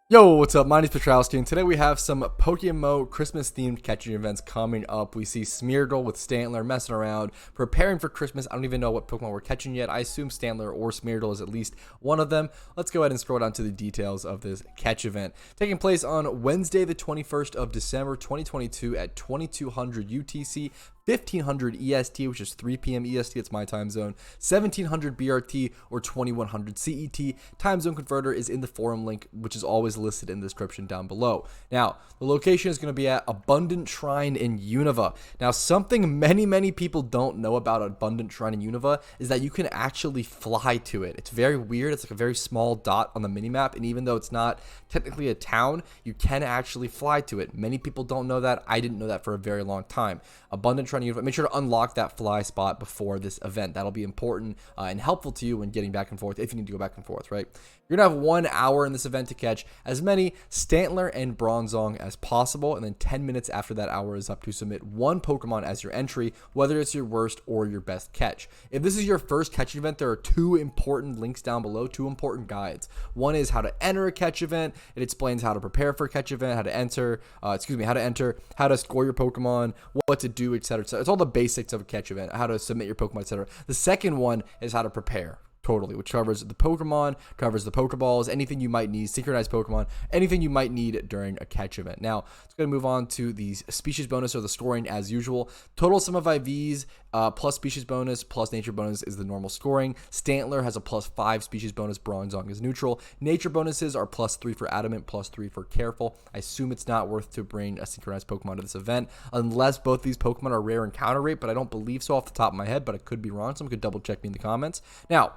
Yo, what's up? My name is Petrowski, and today we have some PokeMMO Christmas-themed catching events coming up. We see Smeargle with Stantler messing around, preparing for Christmas. I don't even know what Pokemon we're catching yet. I assume Stantler or Smeargle is at least one of them. Let's go ahead and scroll down to the details of this catch event. Taking place on Wednesday, the 21st of December, 2022 at 2200 UTC, 1500 EST, which is 3 p.m. EST, it's my time zone, 1700 BRT, or 2100 CET. Time zone converter is in the forum link, which is always listed in the description down below. Now, the location is going to be at Abundant Shrine in Unova. Now, something many people don't know about Abundant Shrine in Unova is that you can actually fly to it. It's very weird. It's like a very small dot on the minimap, and even though it's not technically a town, you can actually fly to it. Many people don't know that. I didn't know that for a very long time. Abundant Shrine in Unova. Make sure to unlock that fly spot before this event. That'll be important and helpful to you when getting back and forth, if you need to go back and forth, right? You're going to have 1 hour in this event to catch as many Stantler and Bronzong as possible, and then 10 minutes after that hour is up to submit 1 Pokemon as your entry, whether it's your worst or your best catch. If this is your first catch event, there are 2 important links down below, 2 important guides. One is how to enter a catch event. It explains how to prepare for a catch event, how to enter, how to enter, how to score your Pokemon, what to do, etc. It's all the basics of a catch event, how to submit your Pokemon, etc. The second one is how to prepare. Totally, which covers the Pokemon, covers the Pokeballs, anything you might need, synchronized Pokemon, anything you might need during a catch event. Now, let's go and move on to the species bonus or the scoring as usual. Total sum of IVs plus species bonus plus nature bonus is the normal scoring. Stantler has a +5 species bonus, Bronzong is neutral. Nature bonuses are +3 for Adamant, +3 for Careful. I assume it's not worth to bring a synchronized Pokemon to this event unless both these Pokemon are rare encounter rate, but I don't believe so off the top of my head, but I could be wrong. Someone could double check me in the comments. Now,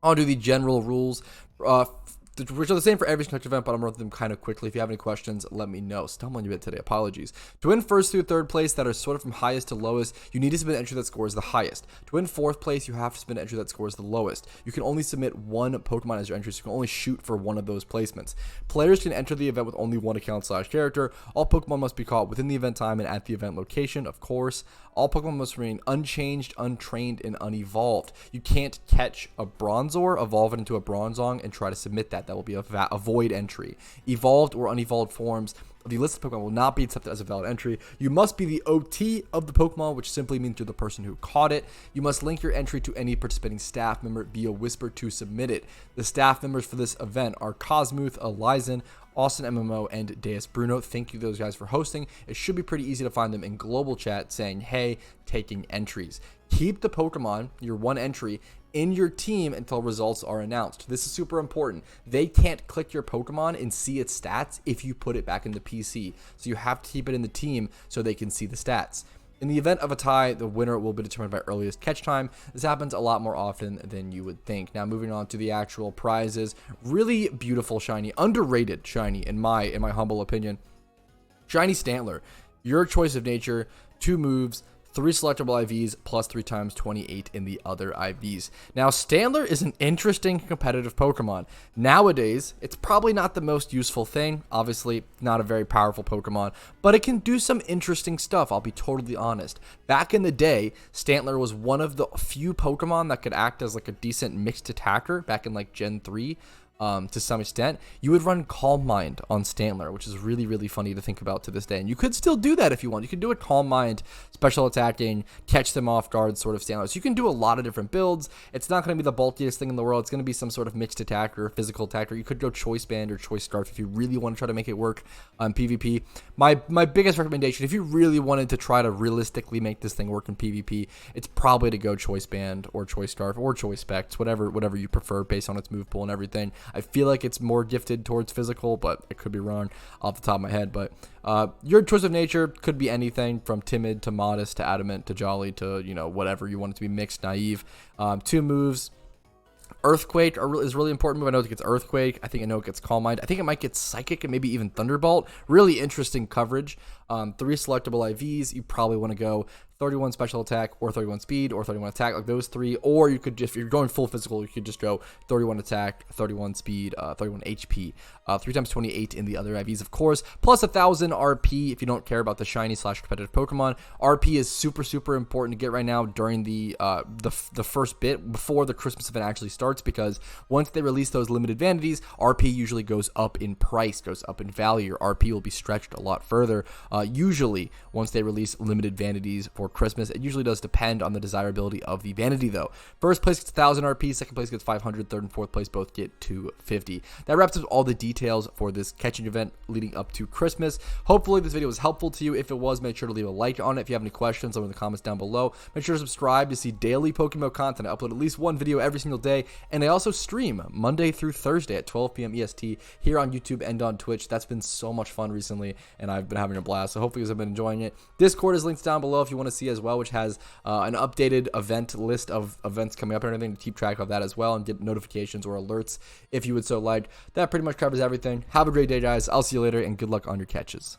I'll do the general rules, which are the same for every catch event, but I'm going to run them kind of quickly. If you have any questions, let me know. Stumbling a bit today, apologies. To win first through third place that are sort of from highest to lowest, you need to submit an entry that scores the highest. To win fourth place, you have to submit an entry that scores the lowest. You can only submit 1 Pokemon as your entry, so you can only shoot for one of those placements. Players can enter the event with only 1 account/character. All Pokemon must be caught within the event time and at the event location, of course. All Pokemon must remain unchanged, untrained, and unevolved. You can't catch a Bronzor, evolve it into a Bronzong, and try to submit that. That will be a void entry. Evolved or unevolved forms of the listed Pokemon will not be accepted as a valid entry. You must be the OT of the Pokemon, which simply means you're the person who caught it. You must link your entry to any participating staff member via Whisper to submit it. The staff members for this event are Cosmuth, Elizen, Austin MMO, and Deus Bruno. Thank you to those guys for hosting. It should be pretty easy to find them in global chat saying, hey, taking entries. Keep the Pokemon, your 1 entry, in your team until results are announced. This is super important. They can't click your Pokemon and see its stats if you put it back in the PC. So you have to keep it in the team so they can see the stats. In the event of a tie, the winner will be determined by earliest catch time. This happens a lot more often than you would think. Now, moving on to the actual prizes. Really beautiful shiny, underrated shiny in my humble opinion. Shiny Stantler, your choice of nature, 2 moves, 3 selectable IVs, plus 3 times 28 in the other IVs. Now, Stantler is an interesting competitive Pokemon. Nowadays, it's probably not the most useful thing. Obviously, not a very powerful Pokemon, but it can do some interesting stuff, I'll be totally honest. Back in the day, Stantler was one of the few Pokemon that could act as like a decent mixed attacker back in like Gen 3. To some extent. You would run Calm Mind on Stantler, which is really funny to think about to this day. And you could still do that if you want. You could do a Calm Mind, special attacking, catch them off guard sort of Stantler. So you can do a lot of different builds. It's not going to be the bulkiest thing in the world. It's going to be some sort of mixed attacker, physical attacker. You could go Choice Band or Choice Scarf if you really want to try to make it work on PvP. My biggest recommendation, if you really wanted to try to realistically make this thing work in PvP, it's probably to go Choice Band or Choice Scarf or Choice Specs, whatever you prefer based on its move pool and everything. I feel like it's more gifted towards physical, but I could be wrong off the top of my head. But your choice of nature could be anything from timid to modest to adamant to jolly to, you know, whatever you want it to be, mixed, naive. 2 moves. Earthquake is really important move. I know it gets Earthquake. I know it gets Calm Mind. I think it might get Psychic and maybe even Thunderbolt. Really interesting coverage. 3 selectable IVs. You probably want to go 31 special attack or 31 speed or 31 attack, like those three. Or you could just, if you're going full physical, you could just go 31 attack, 31 speed, 31 HP, 3 times 28 in the other IVs, of course, plus 1,000 RP if you don't care about the shiny / competitive Pokemon. RP is super important to get right now during the first bit before the Christmas event actually starts, because once they release those limited vanities, RP usually goes up in price, goes up in value. Your RP will be stretched a lot further. Usually, once they release limited vanities for Christmas, it usually does depend on the desirability of the vanity, though. First place gets 1,000 RP, second place gets 500, third and fourth place both get 250. That wraps up all the details for this catching event leading up to Christmas. Hopefully, this video was helpful to you. If it was, make sure to leave a like on it. If you have any questions, leave in the comments down below. Make sure to subscribe to see daily PokeMMO content. I upload at least one video every single day, and I also stream Monday through Thursday at 12 p.m. EST here on YouTube and on Twitch. That's been so much fun recently, and I've been having a blast, so hopefully you guys have been enjoying it. Discord is linked down below if you want to see as well, which has an updated event list of events coming up and everything to keep track of that as well and get notifications or alerts if you would so like. That pretty much covers everything. Have a great day, guys. I'll see you later, and good luck on your catches.